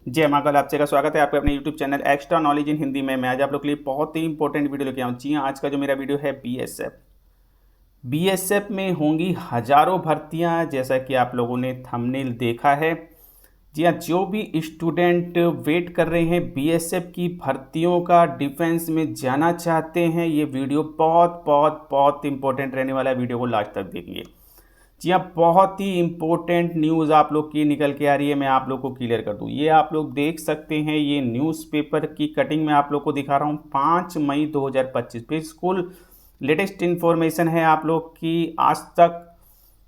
जय महाकाल। आप का स्वागत है आपके अपने YouTube channel extra knowledge in Hindi में। मैं आज आप लोग के लिए बहुत ही इंपॉर्टेंट वीडियो लेके आऊँ। जी हाँ, आज का जो मेरा वीडियो है बीएसएफ में होंगी हजारों भर्तियां, जैसा कि आप लोगों ने थंबनेल देखा है। जी हाँ, जो भी स्टूडेंट वेट कर रहे हैं बीएसएफ की भर्तियों का, डिफेंस में जाना चाहते हैं, ये वीडियो बहुत बहुत बहुत इंपॉर्टेंट रहने वाला है। वीडियो को लास्ट तक देखिए। जी हाँ, बहुत ही इम्पोर्टेंट न्यूज़ आप लोग की निकल के आ रही है। मैं आप लोग को क्लियर कर दूँ, ये आप लोग देख सकते हैं, ये न्यूज़पेपर की कटिंग में आप लोग को दिखा रहा हूँ। 5 मई 2025 बिल्कुल लेटेस्ट इन्फॉर्मेशन है आप लोग की। आज तक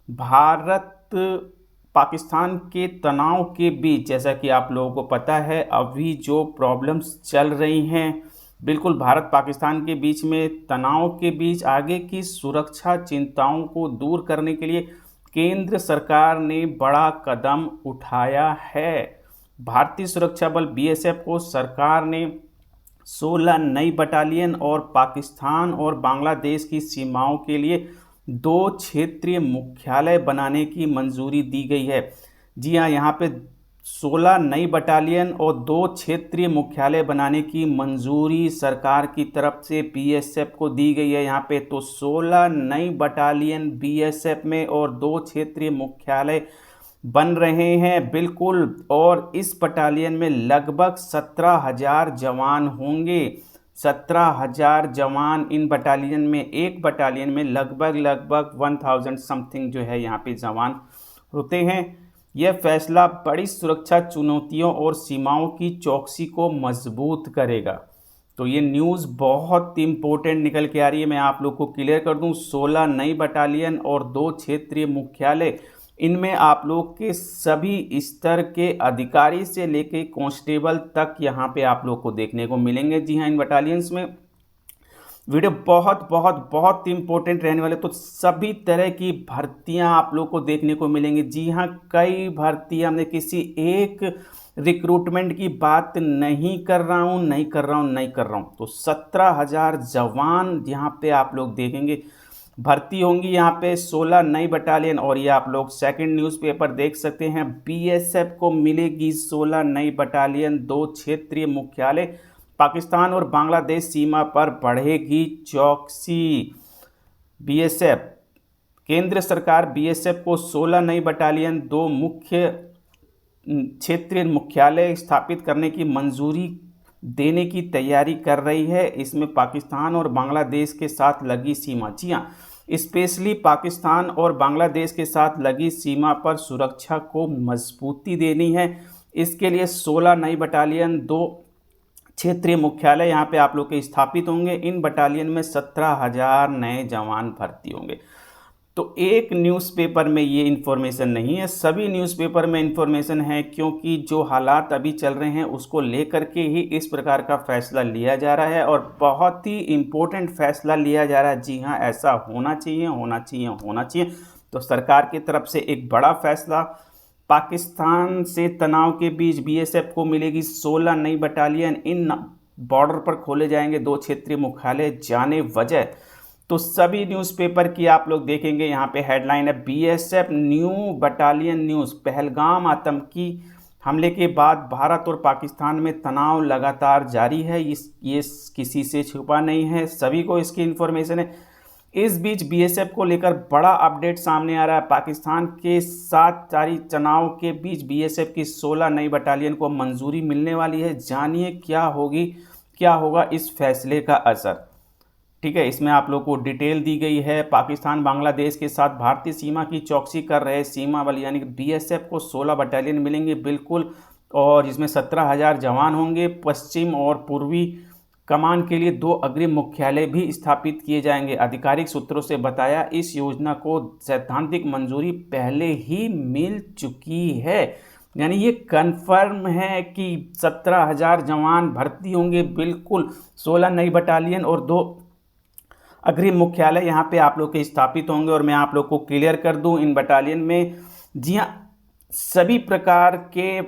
भारत पाकिस्तान के तनाव के बीच, जैसा कि आप लोगों को पता है, अभी जो प्रॉब्लम्स चल रही हैं, बिल्कुल भारत पाकिस्तान के बीच में तनाव के बीच आगे की सुरक्षा चिंताओं को दूर करने के लिए केंद्र सरकार ने बड़ा कदम उठाया है। भारतीय सुरक्षा बल बीएसएफ को सरकार ने 16 नई बटालियन और पाकिस्तान और बांग्लादेश की सीमाओं के लिए 2 क्षेत्रीय मुख्यालय बनाने की मंजूरी दी गई है। जी हाँ, यहाँ पे 16 नई बटालियन और 2 क्षेत्रीय मुख्यालय बनाने की मंजूरी सरकार की तरफ से बीएसएफ को दी गई है। यहाँ पे तो 16 नई बटालियन बीएसएफ में और 2 क्षेत्रीय मुख्यालय बन रहे हैं बिल्कुल। और इस बटालियन में लगभग 17,000 जवान होंगे। 17,000 जवान इन बटालियन में, एक बटालियन में लगभग 1000 समथिंग जो है यहाँ पे जवान होते हैं। यह फैसला बड़ी सुरक्षा चुनौतियों और सीमाओं की चौकसी को मजबूत करेगा। तो ये न्यूज़ बहुत इंपॉर्टेंट निकल के आ रही है। मैं आप लोग को क्लियर कर दूं, 16 नई बटालियन और 2 क्षेत्रीय मुख्यालय, इनमें आप लोग के सभी स्तर के अधिकारी से लेके कांस्टेबल तक यहाँ पे आप लोग को देखने को मिलेंगे। जी हाँ, इन बटालियंस में वीडियो बहुत बहुत बहुत इंपॉर्टेंट रहने वाले। तो सभी तरह की भर्तियां आप लोग को देखने को मिलेंगी। जी हाँ, कई भर्तियां, हमने किसी एक रिक्रूटमेंट की बात नहीं कर रहा हूं। तो 17,000 जवान यहाँ पे आप लोग देखेंगे भर्ती होंगी। यहाँ पे 16 नई बटालियन, और ये आप लोग सेकंड न्यूज़पेपर देख सकते हैं, बीएसएफ को मिलेगी 16 नई बटालियन, 2 क्षेत्रीय मुख्यालय, पाकिस्तान और बांग्लादेश सीमा पर बढ़ेगी चौकसी। बीएसएफ, केंद्र सरकार बीएसएफ को 16 नई बटालियन, 2 मुख्य क्षेत्रीय मुख्यालय स्थापित करने की मंजूरी देने की तैयारी कर रही है। इसमें पाकिस्तान और बांग्लादेश के साथ लगी सीमा, जी हाँ, स्पेशली पाकिस्तान और बांग्लादेश के साथ लगी सीमा पर सुरक्षा को मजबूती देनी है। इसके लिए 16 नई बटालियन, 2 क्षेत्रीय मुख्यालय यहाँ पे आप लोग के स्थापित होंगे। इन बटालियन में 17,000 नए जवान भर्ती होंगे। तो एक न्यूज़पेपर में ये इन्फॉर्मेशन नहीं है, सभी न्यूज़पेपर में इन्फॉर्मेशन है, क्योंकि जो हालात अभी चल रहे हैं उसको लेकर के ही इस प्रकार का फैसला लिया जा रहा है, और बहुत ही इम्पोर्टेंट फैसला लिया जा रहा है। जी हाँ, ऐसा होना चाहिए, होना चाहिए, होना चाहिए। तो सरकार की तरफ से एक बड़ा फैसला, पाकिस्तान से तनाव के बीच बीएसएफ को मिलेगी 16 नई बटालियन, इन बॉर्डर पर खोले जाएंगे 2 क्षेत्रीय मुख्यालय, जाने वजह। तो सभी न्यूज़पेपर की आप लोग देखेंगे, यहाँ पे हेडलाइन है BSF new battalion news. Pahalgam आतंकी हमले के बाद भारत और पाकिस्तान में तनाव लगातार जारी है। ये किसी से छुपा नहीं है, सभी को इसकी इन्फॉर्मेशन है। इस बीच बीएसएफ को लेकर बड़ा अपडेट सामने आ रहा है। पाकिस्तान के साथ जारी तनाव के बीच बीएसएफ की 16 नई बटालियन को मंजूरी मिलने वाली है। जानिए क्या होगा इस फैसले का असर। ठीक है, इसमें आप लोग को डिटेल दी गई है। पाकिस्तान बांग्लादेश के साथ भारतीय सीमा की चौकसी कर रहे सीमा बल यानी कि बीएसएफ को 16 बटालियन मिलेंगे बिल्कुल, और इसमें 17,000 जवान होंगे। पश्चिम और पूर्वी कमान के लिए 2 अग्रिम मुख्यालय भी स्थापित किए जाएंगे। आधिकारिक सूत्रों से बताया, इस योजना को सैद्धांतिक मंजूरी पहले ही मिल चुकी है, यानी ये कन्फर्म है कि 17,000 जवान भर्ती होंगे बिल्कुल। 16 नई बटालियन और 2 अग्रिम मुख्यालय यहाँ पे आप लोग के स्थापित होंगे। और मैं आप लोग को क्लियर कर दूं, इन बटालियन में, जी हाँ, सभी प्रकार के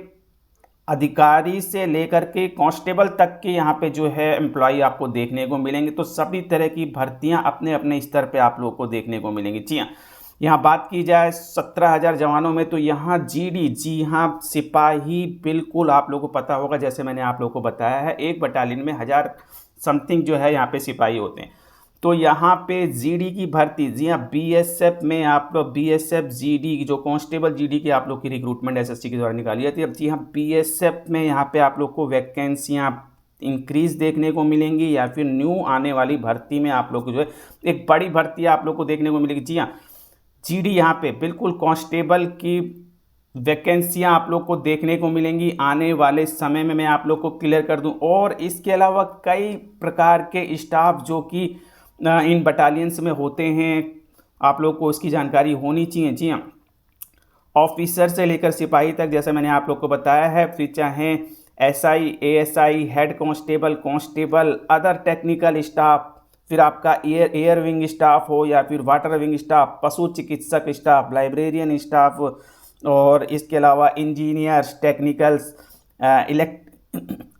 अधिकारी से लेकर के कांस्टेबल तक के यहाँ पे जो है एम्प्लॉय आपको देखने को मिलेंगे। तो सभी तरह की भर्तियाँ अपने अपने स्तर पे आप लोग को देखने को मिलेंगी। जी हाँ, यहाँ बात की जाए 17,000 जवानों में, तो यहाँ जीडी, जी हाँ, सिपाही, बिल्कुल आप लोगों को पता होगा, जैसे मैंने आप लोगों को बताया है, एक बटालियन में 1000 समथिंग जो है यहाँ पे सिपाही होते हैं। तो यहाँ पे जीडी की भर्ती, जी हाँ, बीएसएफ में आप लोग, बीएसएफ जीडी जो कांस्टेबल जीडी की आप लोग की रिक्रूटमेंट एसएससी के द्वारा निकाली जाती है। अब जी हाँ, बीएसएफ में यहाँ पे आप लोग को वैकेंसियाँ इंक्रीज देखने को मिलेंगी, या फिर न्यू आने वाली भर्ती में आप लोग को जो है एक बड़ी भर्ती आप लोग को देखने को मिलेगी। जी हाँ, जीडी यहाँ पे बिल्कुल कांस्टेबल की वैकेंसियाँ आप लोग को देखने को मिलेंगी आने वाले समय में, मैं आप लोग को क्लियर कर दूं। और इसके अलावा कई प्रकार के स्टाफ जो कि इन बटालियंस में होते हैं, आप लोग को इसकी जानकारी होनी चाहिए। जी हाँ, ऑफिसर से लेकर सिपाही तक, जैसे मैंने आप लोग को बताया है, फिर चाहे SI, ASI, head constable, constable, other technical staff, फिर आपका एयर विंग स्टाफ हो या फिर वाटर विंग स्टाफ, पशु चिकित्सक स्टाफ, लाइब्रेरियन स्टाफ, और इसके अलावा engineers, technicals,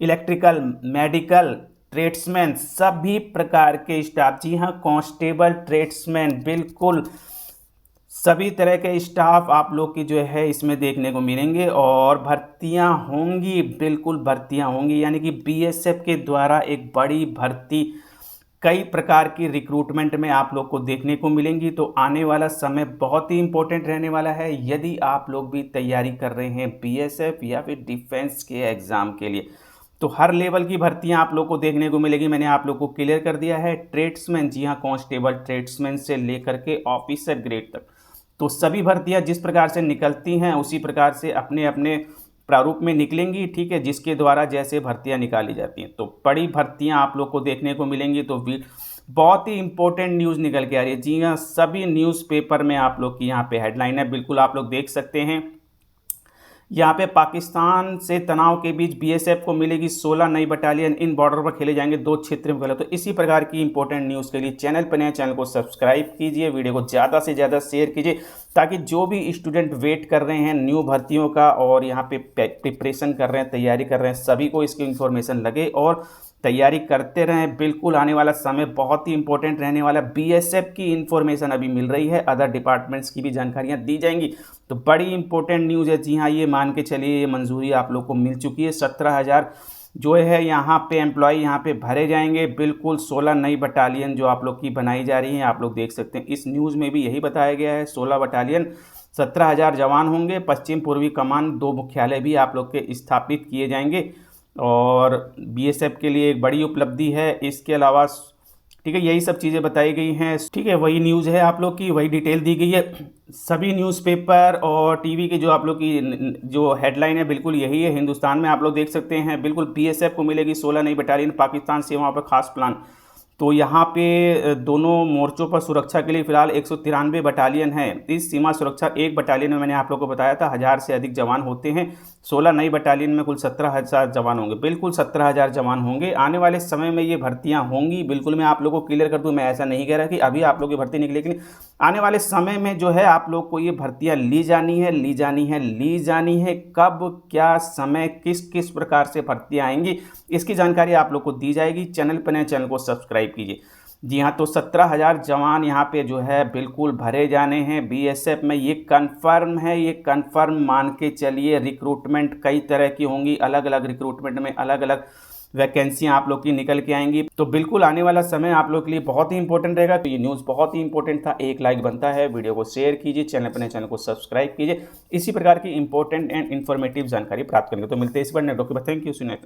electrical, medical, tradesman, सभी प्रकार के स्टाफ। जी हाँ, कांस्टेबल, ट्रेड्समैन, बिल्कुल सभी तरह के स्टाफ आप लोग की जो है इसमें देखने को मिलेंगे। और भर्तियां होंगी, बिल्कुल भर्तियां होंगी, यानी कि बीएसएफ के द्वारा एक बड़ी भर्ती, कई प्रकार की रिक्रूटमेंट में आप लोग को देखने को मिलेंगी। तो आने वाला समय बहुत ही इंपॉर्टेंट रहने वाला है। यदि आप लोग भी तैयारी कर रहे हैं बीएसएफ या फिर डिफेंस के एग्ज़ाम के लिए, तो हर लेवल की भर्तियां आप लोग को देखने को मिलेगी। मैंने आप लोग को क्लियर कर दिया है। ट्रेड्समैन, जी हाँ, कांस्टेबल, ट्रेड्समैन से लेकर के ऑफिसर ग्रेड तक, तो सभी भर्तियां जिस प्रकार से निकलती हैं उसी प्रकार से अपने अपने प्रारूप में निकलेंगी, ठीक है, जिसके द्वारा जैसे भर्तियां निकाली जाती हैं। तो बड़ी भर्तियां आप लोग को देखने को मिलेंगी। तो बहुत ही इंपॉर्टेंट न्यूज़ निकल के आ रही है। जी हाँ, सभी न्यूज़पेपर में आप लोग की यहाँ पे हेडलाइन है, बिल्कुल आप लोग देख सकते हैं। यहाँ पे पाकिस्तान से तनाव के बीच बीएसएफ को मिलेगी 16 नई बटालियन, इन बॉर्डर पर खेले जाएंगे 2 क्षेत्र में गलत। तो इसी प्रकार की इंपॉर्टेंट न्यूज़ के लिए चैनल पर नए, चैनल को सब्सक्राइब कीजिए, वीडियो को ज़्यादा से ज़्यादा शेयर कीजिए, ताकि जो भी स्टूडेंट वेट कर रहे हैं न्यू भर्तियों का और यहाँ पे प्रिपरेशन कर रहे हैं, तैयारी कर रहे हैं, सभी को इसकी इन्फॉर्मेशन लगे और तैयारी करते रहें। बिल्कुल आने वाला समय बहुत ही इंपॉर्टेंट रहने वाला। बीएसएफ की इन्फॉर्मेशन अभी मिल रही है, अदर डिपार्टमेंट्स की भी जानकारियां दी जाएंगी। तो बड़ी इंपॉर्टेंट न्यूज़ है। जी हाँ, ये मान के चलिए, ये मंजूरी आप लोग को मिल चुकी है। 17,000 जो है यहाँ पे एम्प्लॉय यहाँ पे भरे जाएंगे। बिल्कुल 16 नई बटालियन जो आप लोग की बनाई जा रही हैं, आप लोग देख सकते हैं। इस न्यूज़ में भी यही बताया गया है, 16 बटालियन, 17,000 जवान होंगे। पश्चिम पूर्वी कमान 2 मुख्यालय भी आप लोग के स्थापित किए जाएंगे, और बीएसएफ के लिए एक बड़ी उपलब्धि है। इसके अलावा ठीक है, यही सब चीज़ें बताई गई हैं। ठीक है, वही न्यूज़ है आप लोग की, वही डिटेल दी गई है। सभी न्यूज़पेपर और टीवी की जो आप लोग की जो हेडलाइन है, बिल्कुल यही है। हिंदुस्तान में आप लोग देख सकते हैं, बिल्कुल बीएसएफ को मिलेगी 16 नई बटालियन, पाकिस्तान सीमाओं पर खास प्लान। तो यहाँ पे दोनों मोर्चों पर सुरक्षा के लिए फिलहाल 193 बटालियन है। इस सीमा सुरक्षा एक बटालियन में मैंने आप लोगों को बताया था 1000 से अधिक जवान होते हैं। 16 नई बटालियन में कुल 17,000 जवान होंगे। बिल्कुल 17,000 जवान होंगे। आने वाले समय में ये भर्तियां होंगी। बिल्कुल मैं आप लोगों को क्लियर कर दूं, मैं ऐसा नहीं कह रहा कि अभी आप लोग की भर्ती निकलेगी। आने वाले समय में जो है आप लोग को ये भर्तियाँ ली जानी है। कब, क्या समय, किस किस प्रकार से भर्तियाँ आएंगी, इसकी जानकारी आप लोग को दी जाएगी। चैनल पर नए, चैनल को सब्सक्राइब कीजिए। जी हाँ, तो 17,000 जवान यहाँ पे जो है बिल्कुल भरे जाने हैं बीएसएफ में। ये कंफर्म है, ये कंफर्म मान के चलिए। रिक्रूटमेंट कई तरह की होंगी, अलग अलग रिक्रूटमेंट में अलग अलग वैकेंसियाँ आप लोग की निकल के आएंगी। तो बिल्कुल आने वाला समय आप लोग के लिए बहुत ही इंपॉर्टेंट रहेगा। तो ये न्यूज़ बहुत ही इंपॉर्टेंट था। एक लाइक बनता है, वीडियो को शेयर कीजिए, चैनल पर नए, चैनल को सब्सक्राइब कीजिए। इसी प्रकार की इंपॉर्टेंट एंड इन्फॉर्मेटिव जानकारी प्राप्त करेंगे। तो मिलते हैं इस बार नेटवर्क पर। Thank you.